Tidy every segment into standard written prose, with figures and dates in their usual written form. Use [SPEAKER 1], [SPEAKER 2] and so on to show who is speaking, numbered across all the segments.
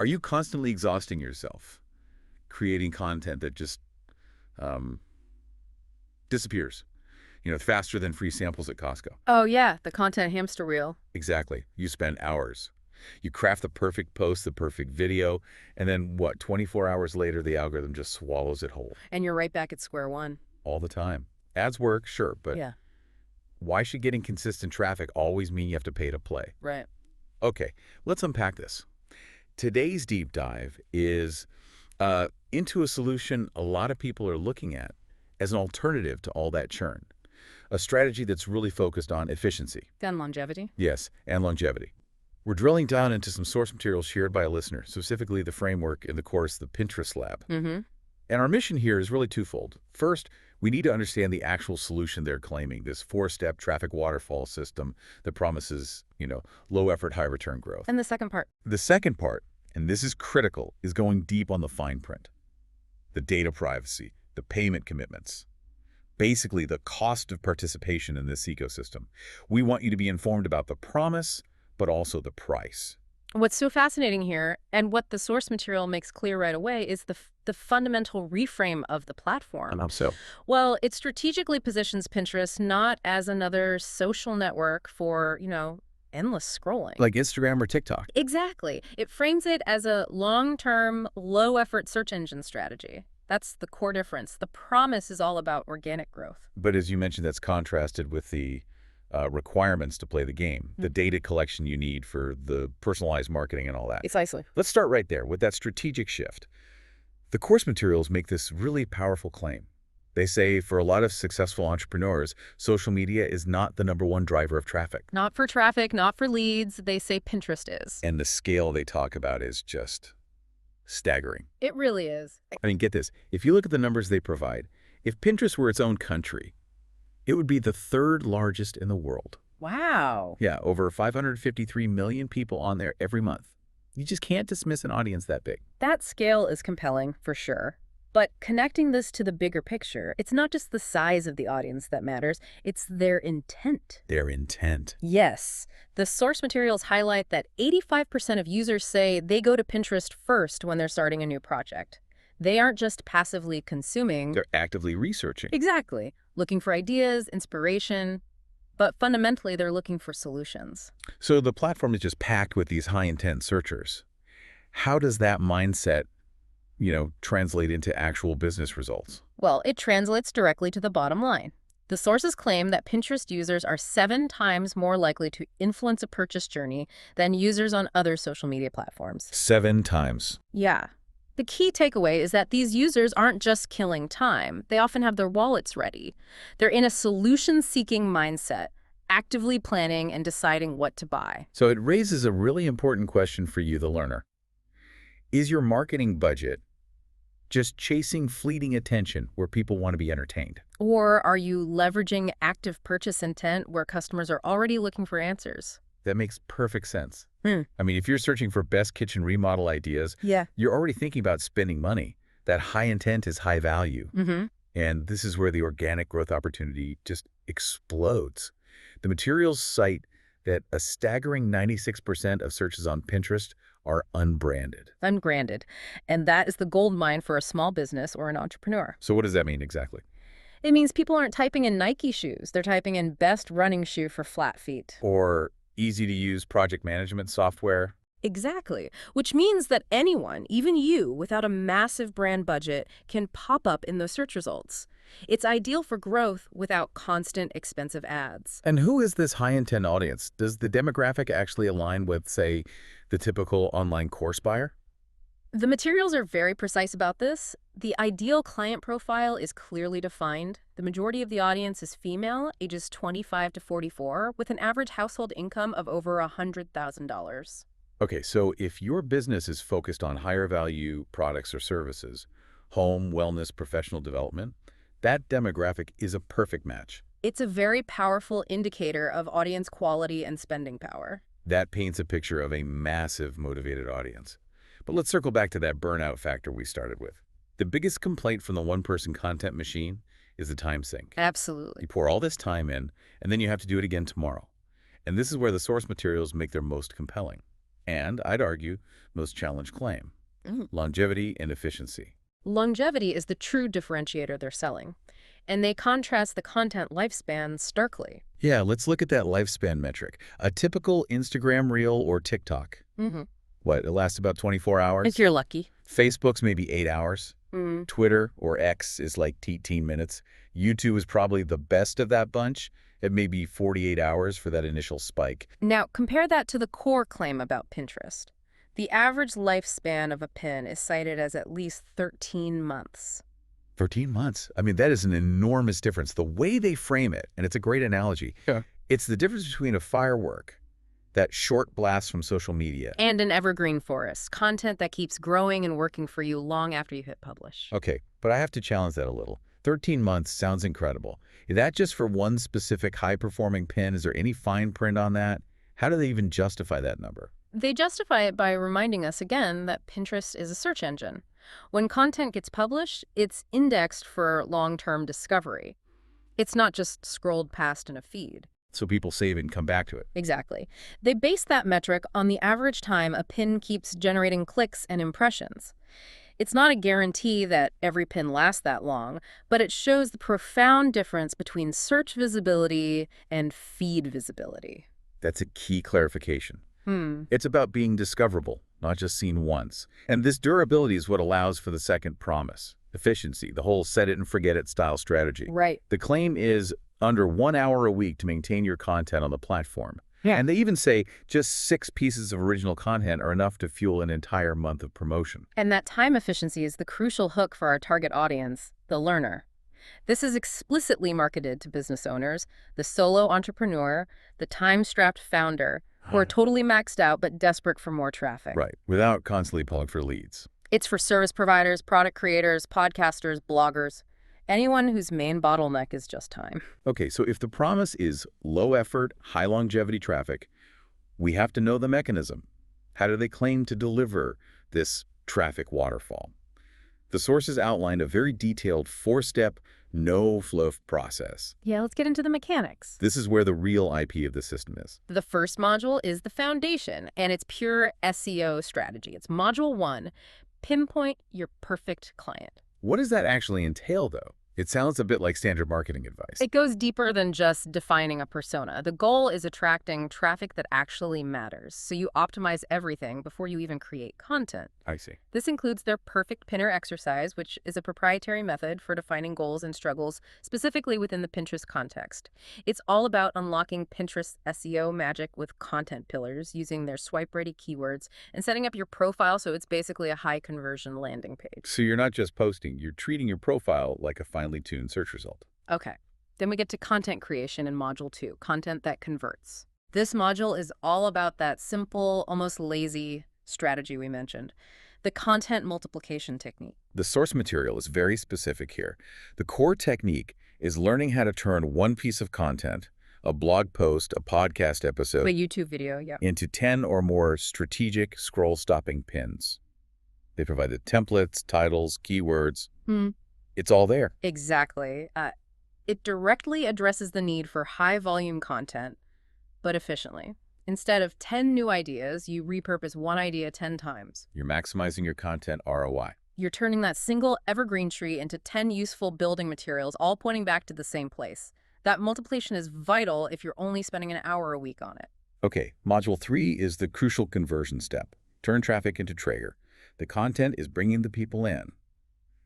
[SPEAKER 1] Are you constantly exhausting yourself, creating content that just um, disappears, faster than free samples at Costco?
[SPEAKER 2] Oh, yeah, the content hamster wheel.
[SPEAKER 1] Exactly. You spend hours. You craft the perfect post, the perfect video, and then what, 24 hours later, the algorithm just swallows it whole
[SPEAKER 2] And you're right back at square one.
[SPEAKER 1] all the time. Ads work, sure, but
[SPEAKER 2] Yeah,
[SPEAKER 1] why should getting consistent traffic always mean you have to pay to play?
[SPEAKER 2] right.
[SPEAKER 1] Okay, let's unpack this. Today's deep dive is into a solution a lot of people are looking at as an alternative to all that churn, a strategy that's really focused on efficiency.
[SPEAKER 2] Then longevity.
[SPEAKER 1] Yes, and longevity. We're drilling down into some source material shared by a listener, specifically the framework in the course, the Pinterest Lab.
[SPEAKER 2] Mm-hmm.
[SPEAKER 1] And our mission here is really twofold. First, we need to understand the actual solution they're claiming, this four-step traffic waterfall system that promises, low effort, high return growth.
[SPEAKER 2] And the second part.
[SPEAKER 1] The second part, and this is critical, is going deep on the fine print. The data privacy, the payment commitments, basically the cost of participation in this ecosystem. We want you to be informed about the promise, but also the price.
[SPEAKER 2] What's so fascinating here, and what the source material makes clear right away, is the fundamental reframe of the platform.
[SPEAKER 1] How so?
[SPEAKER 2] Well, it strategically positions Pinterest not as another social network for, endless scrolling.
[SPEAKER 1] Like Instagram or TikTok.
[SPEAKER 2] Exactly. It frames it as a long-term, low-effort search engine strategy. That's the core difference. The promise is all about organic growth.
[SPEAKER 1] But as you mentioned, that's contrasted with the requirements to play the game, the data collection you need for the personalized marketing and all that.
[SPEAKER 2] Precisely.
[SPEAKER 1] Let's start right there with that strategic shift. The course materials make this really powerful claim. They say for a lot of successful entrepreneurs, social media is not the #1 driver of traffic.
[SPEAKER 2] Not for traffic, not for leads. They say Pinterest is.
[SPEAKER 1] And the scale they talk about is just staggering.
[SPEAKER 2] It really is.
[SPEAKER 1] I mean, get this. If you look at the numbers they provide, if Pinterest were its own country, it would be the 3rd largest in the world.
[SPEAKER 2] Wow.
[SPEAKER 1] Yeah, over 553 million people on there every month. You just can't dismiss an audience that big.
[SPEAKER 2] That scale is compelling, for sure. But connecting this to the bigger picture, it's not just the size of the audience that matters, it's their intent.
[SPEAKER 1] Their intent.
[SPEAKER 2] Yes. The source materials highlight that 85% of users say they go to Pinterest first when they're starting a new project. They aren't just passively consuming.
[SPEAKER 1] They're actively researching.
[SPEAKER 2] Exactly. Looking for ideas, inspiration, but fundamentally they're looking for solutions.
[SPEAKER 1] So the platform is just packed with these high-intent searchers. How does that mindset, translate into actual business results?
[SPEAKER 2] Well, it translates directly to the bottom line. The sources claim that Pinterest users are 7 times more likely to influence a purchase journey than users on other social media platforms.
[SPEAKER 1] 7 times.
[SPEAKER 2] Yeah. The key takeaway is that these users aren't just killing time. They often have their wallets ready. They're in a solution-seeking mindset, actively planning and deciding what to buy.
[SPEAKER 1] So it raises a really important question for you, the learner. Is your marketing budget just chasing fleeting attention where people want to be entertained?
[SPEAKER 2] Or are you leveraging active purchase intent where customers are already looking for answers?
[SPEAKER 1] That makes perfect sense.
[SPEAKER 2] Hmm.
[SPEAKER 1] I mean, if you're searching for best kitchen remodel ideas,
[SPEAKER 2] Yeah.
[SPEAKER 1] you're already thinking about spending money. That high intent is high value.
[SPEAKER 2] Mm-hmm.
[SPEAKER 1] And this is where the organic growth opportunity just explodes. The materials cite that a staggering 96% of searches on Pinterest are unbranded.
[SPEAKER 2] Unbranded. And that is the gold mine for a small business or an entrepreneur.
[SPEAKER 1] So what does that mean exactly?
[SPEAKER 2] It means people aren't typing in Nike shoes. They're typing in best running shoe for flat feet.
[SPEAKER 1] Or easy-to-use project management software?
[SPEAKER 2] Exactly. Which means that anyone, even you, without a massive brand budget, can pop up in those search results. It's ideal for growth without constant expensive ads.
[SPEAKER 1] And who is this high-intent audience? Does the demographic actually align with, say, the typical online course buyer?
[SPEAKER 2] The materials are very precise about this. The ideal client profile is clearly defined. The majority of the audience is female, ages 25 to 44, with an average household income of over $100,000.
[SPEAKER 1] Okay, so if your business is focused on higher value products or services, home, wellness, professional development, that demographic is a perfect match.
[SPEAKER 2] It's a very powerful indicator of audience quality and spending power.
[SPEAKER 1] That paints a picture of a massive motivated audience. But let's circle back to that burnout factor we started with. The biggest complaint from the one-person content machine is the time sink.
[SPEAKER 2] Absolutely.
[SPEAKER 1] You pour all this time in, and then you have to do it again tomorrow. And this is where the source materials make their most compelling. And, I'd argue, most challenged claim, longevity and efficiency.
[SPEAKER 2] Longevity is the true differentiator they're selling, and they contrast the content lifespan starkly.
[SPEAKER 1] Yeah, let's look at that lifespan metric. A typical Instagram reel or TikTok.
[SPEAKER 2] Mm-hmm.
[SPEAKER 1] What, it lasts about 24 hours?
[SPEAKER 2] If you're lucky.
[SPEAKER 1] Facebook's maybe 8 hours. Twitter, or X, is like 18 minutes. YouTube is probably the best of that bunch at maybe 48 hours for that initial spike.
[SPEAKER 2] Now, compare that to the core claim about Pinterest. The average lifespan of a pin is cited as at least 13 months.
[SPEAKER 1] 13 months? I mean, that is an enormous difference. The way they frame it, and it's a great analogy, it's the difference between a firework, that short blast from social media,
[SPEAKER 2] And an evergreen forest, content that keeps growing and working for you long after you hit publish.
[SPEAKER 1] Okay, but I have to challenge that a little. 13 months sounds incredible. Is that just for one specific high-performing pin? Is there any fine print on that? How do they even justify that number?
[SPEAKER 2] They justify it by reminding us again that Pinterest is a search engine. When content gets published, it's indexed for long-term discovery. It's not just scrolled past in a feed.
[SPEAKER 1] So people save and come back to it.
[SPEAKER 2] Exactly. They base that metric on the average time a pin keeps generating clicks and impressions. It's not a guarantee that every pin lasts that long, but it shows the profound difference between search visibility and feed visibility.
[SPEAKER 1] That's a key clarification. It's about being discoverable, not just seen once. And this durability is what allows for the second promise, efficiency, the whole set it and forget it style strategy.
[SPEAKER 2] Right.
[SPEAKER 1] The claim is under 1 hour a week to maintain your content on the platform.
[SPEAKER 2] Yeah.
[SPEAKER 1] And they even say just 6 pieces of original content are enough to fuel an entire month of promotion.
[SPEAKER 2] And that time efficiency is the crucial hook for our target audience, the learner. This is explicitly marketed to business owners, the solo entrepreneur, the time-strapped founder, who are totally maxed out but desperate for more traffic.
[SPEAKER 1] Right, without constantly pulling for leads.
[SPEAKER 2] It's for service providers, product creators, podcasters, bloggers, anyone whose main bottleneck is just time.
[SPEAKER 1] Okay, so if the promise is low effort, high longevity traffic, we have to know the mechanism. How do they claim to deliver this traffic waterfall? The sources outlined a very detailed 4-step, no-fluff process.
[SPEAKER 2] Yeah, let's get into the mechanics.
[SPEAKER 1] This is where the real IP of the system is.
[SPEAKER 2] The first module is the foundation, and it's pure SEO strategy. It's module 1, pinpoint your perfect client.
[SPEAKER 1] What does that actually entail, though? It sounds a bit like standard marketing advice.
[SPEAKER 2] It goes deeper than just defining a persona. The goal is attracting traffic that actually matters, so you optimize everything before you even create content.
[SPEAKER 1] I see.
[SPEAKER 2] This includes their perfect pinner exercise, which is a proprietary method for defining goals and struggles specifically within the Pinterest context. It's all about unlocking Pinterest SEO magic with content pillars, using their swipe-ready keywords, and setting up your profile so it's basically a high-conversion landing page.
[SPEAKER 1] So you're not just posting, you're treating your profile like a finely tuned search result.
[SPEAKER 2] Okay. Then we get to content creation in Module 2, content that converts. This module is all about that simple, almost lazy strategy we mentioned, the content multiplication technique.
[SPEAKER 1] The source material is very specific here. The core technique is learning how to turn one piece of content, a blog post, a podcast episode,
[SPEAKER 2] A YouTube video, yeah.
[SPEAKER 1] into 10 or more strategic scroll-stopping pins. They provide the templates, titles, keywords. It's all there.
[SPEAKER 2] Exactly. It directly addresses the need for high-volume content, but efficiently. Instead of 10 new ideas, you repurpose one idea 10 times.
[SPEAKER 1] You're maximizing your content ROI.
[SPEAKER 2] You're turning that single evergreen tree into 10 useful building materials, all pointing back to the same place. That multiplication is vital if you're only spending an hour a week on it.
[SPEAKER 1] Okay, Module 3 is the crucial conversion step. Turn traffic into Traeger. The content is bringing the people in.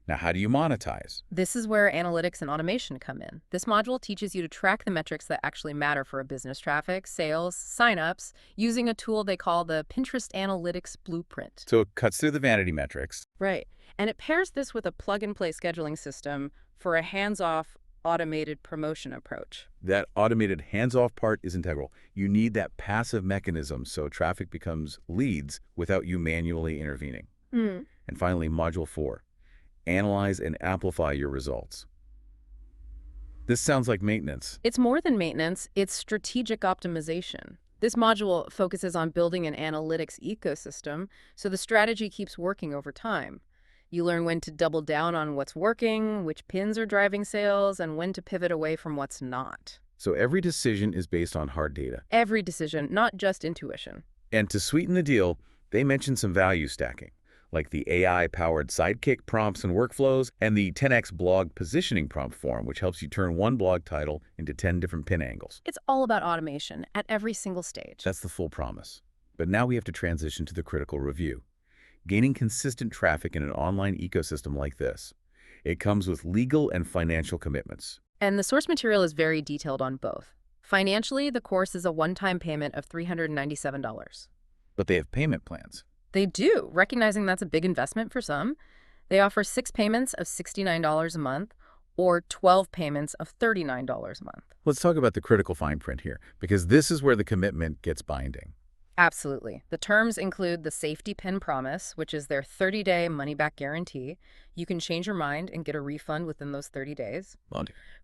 [SPEAKER 1] Now, how do you monetize?
[SPEAKER 2] This is where analytics and automation come in. This module teaches you to track the metrics that actually matter for a business: traffic, sales, signups, using a tool they call the Pinterest Analytics Blueprint.
[SPEAKER 1] So it cuts through the vanity metrics.
[SPEAKER 2] Right. And it pairs this with a plug-and-play scheduling system for a hands-off, automated promotion approach.
[SPEAKER 1] That automated hands-off part is integral. You need that passive mechanism so traffic becomes leads without you manually intervening. And finally, Module 4. Analyze and amplify your results. This sounds like maintenance.
[SPEAKER 2] It's more than maintenance, it's strategic optimization. This module focuses on building an analytics ecosystem, so the strategy keeps working over time. You learn when to double down on what's working, which pins are driving sales, and when to pivot away from what's not.
[SPEAKER 1] So every decision is based on hard data.
[SPEAKER 2] Every decision, not just intuition.
[SPEAKER 1] And to sweeten the deal, they mention some value stacking, like the AI-powered Sidekick prompts and workflows and the 10x blog positioning prompt form, which helps you turn one blog title into 10 different pin angles.
[SPEAKER 2] It's all about automation at every single stage.
[SPEAKER 1] That's the full promise. But now we have to transition to the critical review. Gaining consistent traffic in an online ecosystem like this, it comes with legal and financial commitments.
[SPEAKER 2] And the source material is very detailed on both. Financially, the course is a one-time payment of $397.
[SPEAKER 1] But they have payment plans.
[SPEAKER 2] They do, recognizing that's a big investment for some. They offer 6 payments of $69 a month or 12 payments of $39 a month.
[SPEAKER 1] Let's talk about the critical fine print here, because this is where the commitment gets binding.
[SPEAKER 2] Absolutely. The terms include the safety pin promise, which is their 30-day money-back guarantee. You can change your mind and get a refund within those 30 days.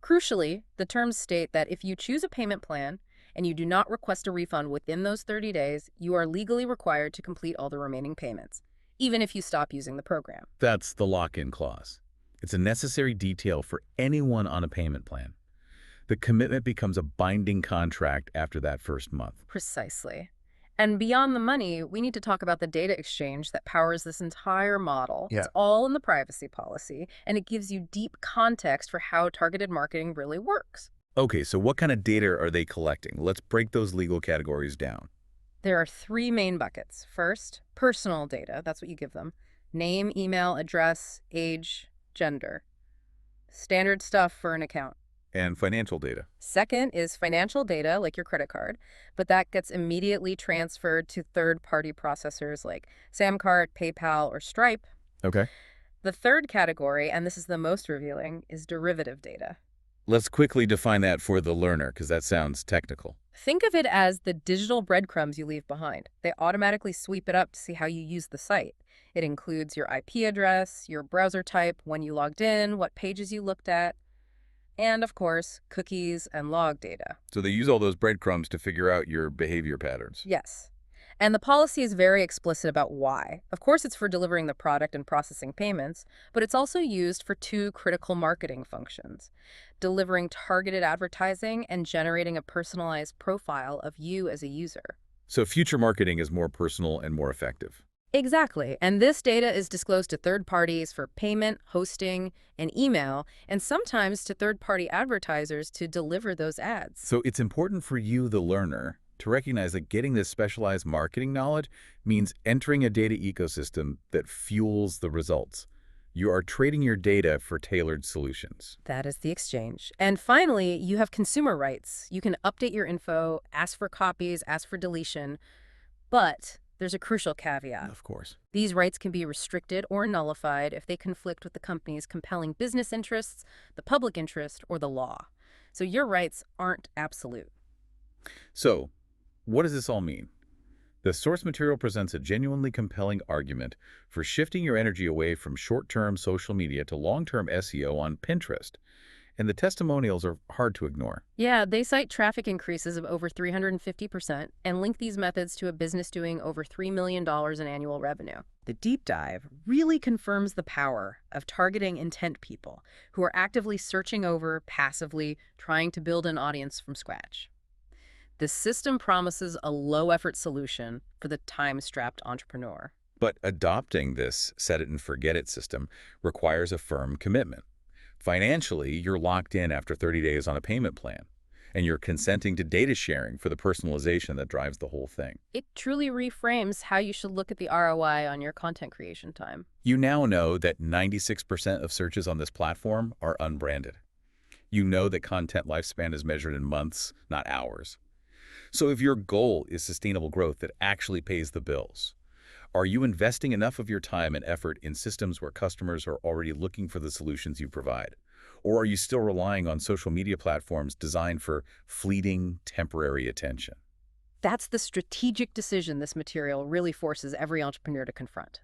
[SPEAKER 2] Crucially, the terms state that if you choose a payment plan and you do not request a refund within those 30 days, you are legally required to complete all the remaining payments, even if you stop using the program.
[SPEAKER 1] That's the lock-in clause. It's a necessary detail for anyone on a payment plan. The commitment becomes a binding contract after that first month.
[SPEAKER 2] Precisely. And beyond the money, we need to talk about the data exchange that powers this entire model.
[SPEAKER 1] Yeah.
[SPEAKER 2] It's all in the privacy policy, and it gives you deep context for how targeted marketing really works.
[SPEAKER 1] Okay, so what kind of data are they collecting? Let's break those legal categories down.
[SPEAKER 2] There are 3 main buckets. First, personal data. That's what you give them. Name, email, address, age, gender. Standard stuff for an account.
[SPEAKER 1] And financial data.
[SPEAKER 2] Second is financial data, like your credit card, but that gets immediately transferred to third-party processors like Samcart, PayPal, or Stripe.
[SPEAKER 1] Okay.
[SPEAKER 2] The third category, and this is the most revealing, is derivative data.
[SPEAKER 1] Let's quickly define that for the learner, because that sounds technical.
[SPEAKER 2] Think of it as the digital breadcrumbs you leave behind. They automatically sweep it up to see how you use the site. It includes your IP address, your browser type, when you logged in, what pages you looked at, and, of course, cookies and log data.
[SPEAKER 1] So they use all those breadcrumbs to figure out your behavior patterns.
[SPEAKER 2] Yes. And the policy is very explicit about why. Of course, it's for delivering the product and processing payments, but it's also used for 2 critical marketing functions: delivering targeted advertising and generating a personalized profile of you as a user.
[SPEAKER 1] So future marketing is more personal and more effective.
[SPEAKER 2] Exactly. And this data is disclosed to third parties for payment, hosting, and email, and sometimes to third-party advertisers to deliver those ads.
[SPEAKER 1] So it's important for you, the learner, to recognize that getting this specialized marketing knowledge means entering a data ecosystem that fuels the results. You are trading your data for tailored solutions.
[SPEAKER 2] That is the exchange. And finally, you have consumer rights. You can update your info, ask for copies, ask for deletion, but there's a crucial caveat.
[SPEAKER 1] Of course.
[SPEAKER 2] These rights can be restricted or nullified if they conflict with the company's compelling business interests, the public interest, or the law. So your rights aren't absolute.
[SPEAKER 1] So, what does this all mean? The source material presents a genuinely compelling argument for shifting your energy away from short-term social media to long-term SEO on Pinterest. And the testimonials are hard to ignore.
[SPEAKER 2] Yeah, they cite traffic increases of over 350% and link these methods to a business doing over $3 million in annual revenue. The deep dive really confirms the power of targeting intent people who are actively searching over, passively trying to build an audience from scratch. The system promises a low-effort solution for the time-strapped entrepreneur.
[SPEAKER 1] But adopting this set-it-and-forget-it system requires a firm commitment. Financially, you're locked in after 30 days on a payment plan, and you're consenting to data sharing for the personalization that drives the whole thing.
[SPEAKER 2] It truly reframes how you should look at the ROI on your content creation time.
[SPEAKER 1] You now know that 96% of searches on this platform are unbranded. You know that content lifespan is measured in months, not hours. So if your goal is sustainable growth that actually pays the bills, are you investing enough of your time and effort in systems where customers are already looking for the solutions you provide? Or are you still relying on social media platforms designed for fleeting, temporary attention?
[SPEAKER 2] That's the strategic decision this material really forces every entrepreneur to confront.